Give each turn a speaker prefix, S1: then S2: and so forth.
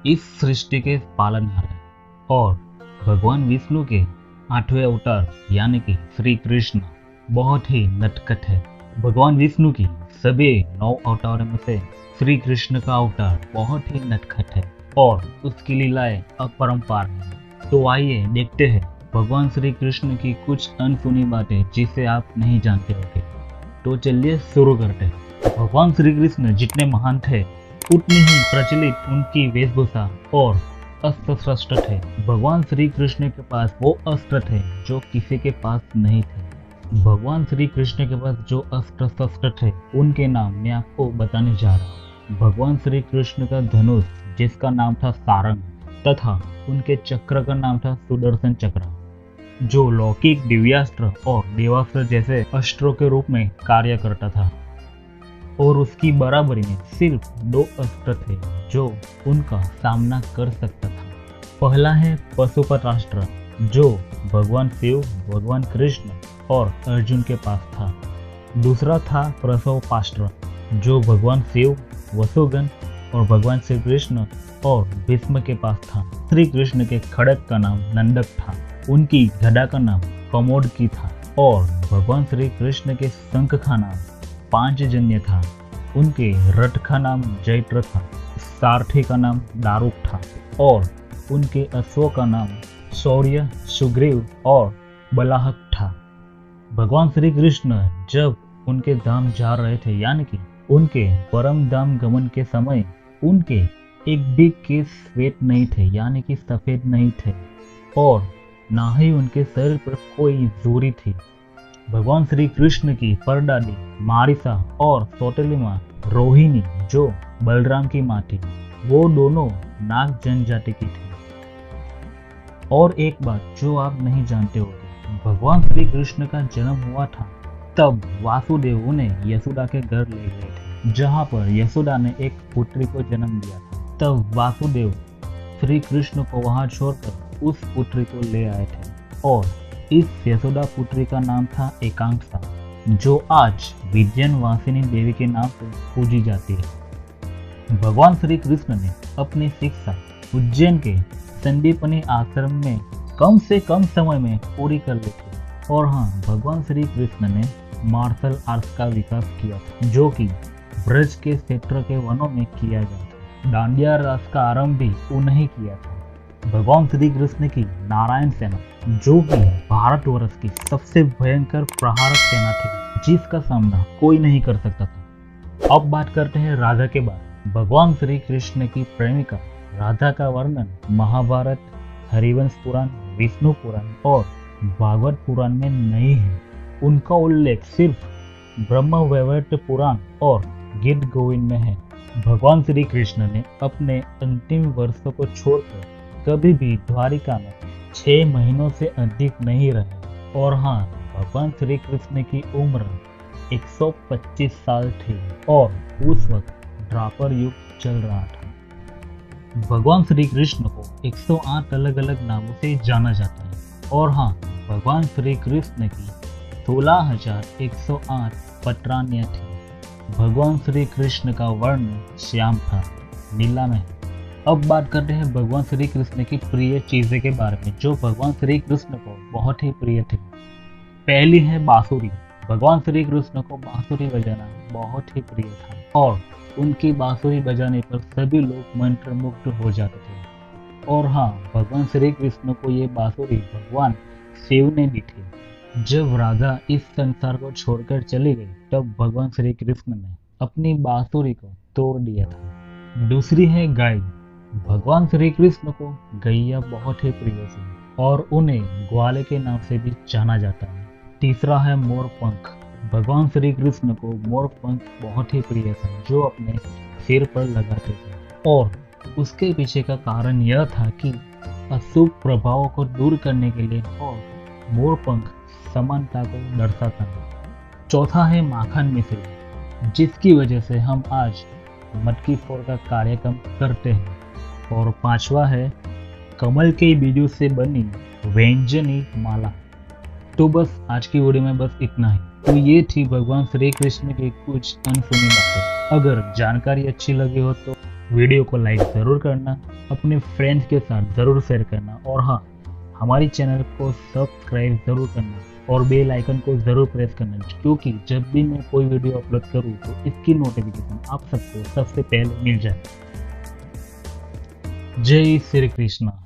S1: इस सृष्टि के पालनहार हैं और भगवान विष्णु के 8वें अवतार यानी कि श्री कृष्ण बहुत ही नटखट है। भगवान विष्णु की सभी 9 अवतारों में से श्री कृष्ण का अवतार बहुत ही नटखट है और उसकी लीलाएं अपरंपार हैं। तो आइए देखते हैं भगवान श्री कृष्ण की कुछ अनसुनी बातें जिसे आप नहीं जानते होंगे। तो चलिए शुरू करते हैं। भगवान श्री कृष्ण जितने महान थे उतनी ही प्रचलित उनकी वेशभूषा और अस्त्र शस्त्र थे। भगवान श्री कृष्ण के पास वो अस्त्र थे जो किसी के पास नहीं थे। भगवान श्री कृष्ण के पास जो अस्त्र शस्त्र थे उनके नाम मैं आपको बताने जा रहा हूँ। भगवान श्री कृष्ण का धनुष जिसका नाम था सारंग तथा उनके चक्र का नाम था सुदर्शन चक्र जो लौकिक दिव्यास्त्र और देवास्त्र जैसे अस्त्रों के रूप में कार्य करता था और उसकी बराबरी में सिर्फ 2 अस्त्र थे जो उनका सामना कर सकता था। पहला है पशुपतास्त्र जो भगवान शिव, भगवान कृष्ण और अर्जुन के पास था। दूसरा था प्रसवपास्त्र जो भगवान शिव, वसुगन और भगवान श्री कृष्ण और भीष्म के पास था। श्री कृष्ण के खड़ग का नाम नंदक था, उनकी गदा का नाम कमोदकी था और भगवान श्री कृष्ण के शंख का नाम पांचजन्य था। उनके रथ का नाम जैत्र था, सारथी का नाम दारुक था और उनके अश्वों का नाम शौर्य, सुग्रीव और बलाहक था। भगवान श्री कृष्ण जब उनके धाम जा रहे थे यानी कि उनके परम धाम गमन के समय उनके एक भी केस श्वेत नहीं थे यानी कि सफेद नहीं थे और ना ही उनके शरीर पर कोई झुर्री थी। भगवान श्री कृष्ण की परदादी मारिसा और सौतेली माँ रोहिणी जो बलराम की माँ थी वो दोनों नाग जनजाति की थी। और एक बात जो आप नहीं जानते होंगे, भगवान श्री कृष्ण का जन्म हुआ था तब वासुदेव उन्हें यशोदा के घर ले गए थे जहाँ पर यशोदा ने एक पुत्री को जन्म दिया था। तब वासुदेव श्री कृष्ण को वहां छोड़कर उस पुत्री को ले आए थे और इस यशोदा पुत्री का नाम था एकांक्षा जो आज विद्यावासिनी देवी के नाम से पूजी जाती है। भगवान श्री कृष्ण ने अपनी शिक्षा उज्जैन के संदीपनी आश्रम में कम से कम समय में पूरी कर ली थी। और हाँ, भगवान श्री कृष्ण ने मार्शल आर्ट्स का विकास किया था जो कि ब्रज के क्षेत्र के वनों में किया गया था। डांडिया रास का आरंभ भी उन्हें किया था। भगवान श्री कृष्ण की नारायण सेना जो कि भारतवर्ष की सबसे भयंकर प्रहारक सेना थी जिसका सामना कोई नहीं कर सकता था। अब बात करते हैं राधा के बारे। भगवान श्री कृष्ण की प्रेमिका राधा का वर्णन महाभारत, हरिवंश पुराण, विष्णु पुराण और भागवत पुराण में नहीं है। उनका उल्लेख सिर्फ ब्रह्म वैवर्त पुराण और गीत गोविंद में है। भगवान श्री कृष्ण ने अपने अंतिम वर्षों को छोड़कर कभी भी द्वारिका में 6 महीनों से अधिक नहीं रहे। और हाँ, भगवान श्री कृष्ण की उम्र 125 साल थी और उस वक्त द्वापर युग चल रहा था। भगवान श्री कृष्ण को 108 अलग अलग नामों से जाना जाता है। और हाँ, भगवान श्री कृष्ण की 16,108 पत्रानियाँ थी। भगवान श्री कृष्ण का वर्ण श्याम था, नीला में। अब बात करते हैं भगवान श्री कृष्ण की प्रिय चीजें के बारे में जो भगवान श्री कृष्ण को बहुत ही प्रिय थी। पहली है बांसुरी। भगवान श्री कृष्ण को बांसुरी बजाना बहुत ही प्रिय था और उनकी बांसुरी बजाने पर सभी लोग मंत्रमुग्ध हो जाते थे। और हाँ, भगवान श्री कृष्ण को ये बांसुरी भगवान शिव ने दी थी। जब राधा इस संसार को छोड़कर चली गई तब भगवान श्री कृष्ण ने अपनी बांसुरी को तोड़ दिया था। दूसरी है गाय। भगवान श्री कृष्ण को गैया बहुत ही प्रिय थी और उन्हें ग्वाले के नाम से भी जाना जाता है। तीसरा है मोर पंख। भगवान श्री कृष्ण को मोर पंख बहुत ही प्रिय था जो अपने सिर पर लगाते थे और उसके पीछे का कारण यह था कि अशुभ प्रभावों को दूर करने के लिए और मोर पंख समानता को दर्शाता है। चौथा है माखन मिश्री जिसकी वजह से हम आज मटकी फोड़ का कार्यक्रम करते हैं। और पांचवा है कमल के बीजों से बनी व्यंजनी माला। तो बस आज की वीडियो में बस इतना ही। तो ये थी भगवान श्री कृष्ण की कुछ अनसुनी बातें। अगर जानकारी अच्छी लगी हो तो वीडियो को लाइक ज़रूर करना, अपने फ्रेंड्स के साथ ज़रूर शेयर करना और हाँ, हमारी चैनल को सब्सक्राइब ज़रूर करना और बेल आइकन को ज़रूर प्रेस करना, क्योंकि जब भी मैं कोई वीडियो अपलोड करूँ तो इसकी नोटिफिकेशन आप सबको सबसे पहले मिल जाए। जय श्री कृष्णा।